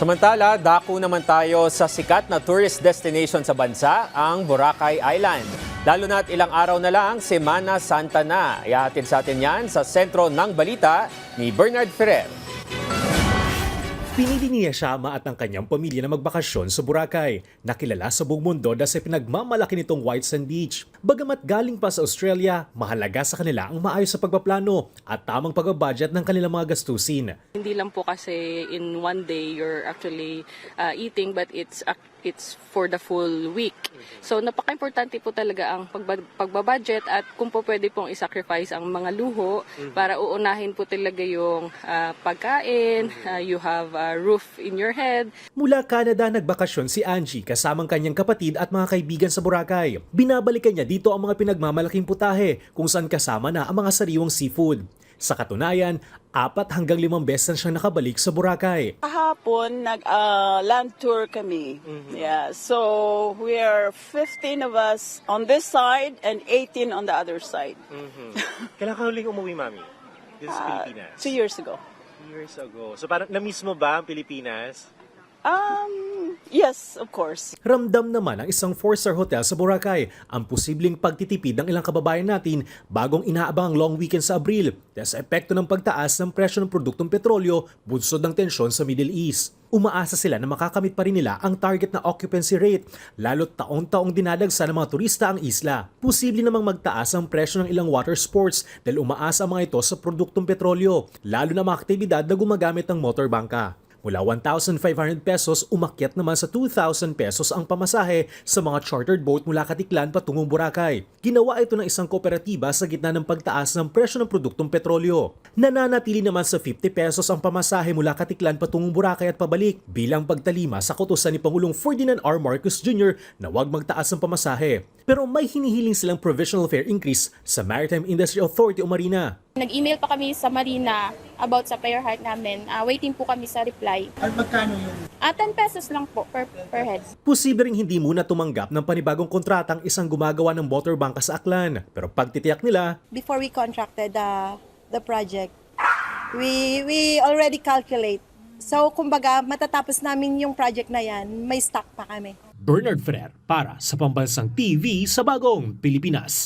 Samantala, dako naman tayo sa sikat na tourist destination sa bansa, ang Boracay Island. Lalo na't ilang araw na lang, Semana Santa na. Ihahatid sa atin yan sa sentro ng balita ni Bernard Ferrer. Pinili niya siya at ang kanyang pamilya na magbakasyon sa Boracay, nakilala sa buong mundo dahil sa pinagmamalaki nitong White Sand Beach. Bagamat galing pa sa Australia, mahalaga sa kanila ang maayos sa pagpaplano at tamang pag-budget ng kanilang mga gastusin. Hindi lang po kasi in one day you're actually eating, but it's for the full week. So napaka-importante po talaga ang pagbabudget at kung po pwede pong isacrifice ang mga luho para uunahin po talaga yung pagkain, you have a roof in your head. Mula Canada nagbakasyon si Angie kasamang kanyang kapatid at mga kaibigan sa Boracay. Binabalikan niya dito ang mga pinagmamalaking putahe kung saan kasama na ang mga sariwang seafood. Sa katunayan, 4 hanggang 5 beses na siyang nakabalik sa Boracay. Kahapon, nag-land tour kami. Yeah, so we are 15 of us on this side and 18 on the other side. Kailan ka huling umuwi, Mami? This is Pilipinas. 2 years ago. 2 years ago. So parang na-miss mo ba ang Pilipinas? Yes, of course. Ramdam naman ang isang 4-star hotel sa Boracay ang posibleng pagtitipid ng ilang kababayan natin bagong inaabang ang long weekend sa Abril dahil sa epekto ng pagtaas ng presyo ng produktong petrolyo bunsod ng tensyon sa Middle East. Umaasa sila na makakamit pa rin nila ang target na occupancy rate lalo't taong-taong dinadagsa ng mga turista ang isla. Posible namang magtaas ang presyo ng ilang water sports dahil umaasa ang mga ito sa produktong petrolyo lalo na mga aktibidad na gumagamit ng motorbangka. Mula 1,500 pesos, umakyat naman sa 2,000 pesos ang pamasahe sa mga chartered boat mula Katiklan patungong Boracay. Ginawa ito ng isang kooperatiba sa gitna ng pagtaas ng presyo ng produktong petrolyo. Nananatili naman sa 50 pesos ang pamasahe mula Katiklan patungong Boracay at pabalik bilang pagtalima sa kautusan ni Pangulong Ferdinand R. Marcos Jr. na huwag magtaas ng pamasahe. Pero may hinihiling silang provisional fare increase sa Maritime Industry Authority o Marina. Nag-email pa kami sa Marina about sa prayer heart namin. Waiting po kami sa reply. At magkano yun? 10 pesos lang po per head. Posible ring hindi muna tumanggap ng panibagong kontratang isang gumagawa ng motorbangka sa Aklan. Pero pagtitiyak nila, before we contracted the project, we already calculate. So kumbaga matatapos namin yung project na yan, may stock pa kami. Bernard Ferrer para sa Pambansang TV sa Bagong Pilipinas.